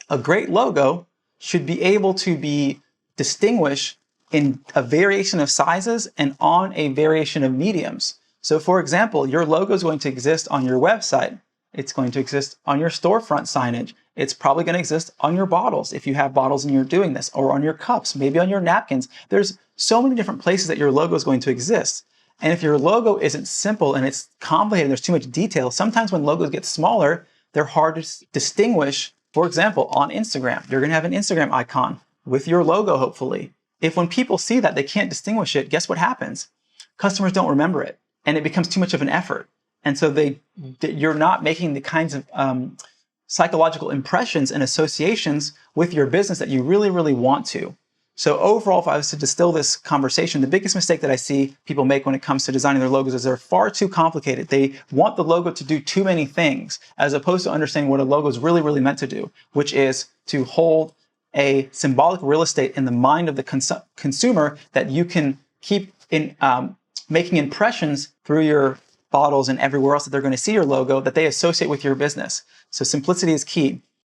A great logo should be able to be distinguished in a variation of sizes and on a variation of mediums. So for example, your logo is going to exist on your website. It's going to exist on your storefront signage. It's probably going to exist on your bottles if you have bottles and you're doing this, or on your cups, maybe on your napkins. There's so many different places that your logo is going to exist. And if your logo isn't simple and it's complicated and there's too much detail, sometimes when logos get smaller, they're hard to distinguish. For example, on Instagram, you're going to have an Instagram icon with your logo, hopefully. If when people see that they can't distinguish it, guess what happens? Customers don't remember it, and it becomes too much of an effort. And so you're not making the kinds of psychological impressions and associations with your business that you really, really want to. So overall, if I was to distill this conversation, the biggest mistake that I see people make when it comes to designing their logos is they're far too complicated. They want the logo to do too many things, as opposed to understanding what a logo is really, really meant to do, which is to hold a symbolic real estate in the mind of the consumer that you can keep in making impressions through your bottles and everywhere else that they're going to see your logo that they associate with your business. So simplicity is key.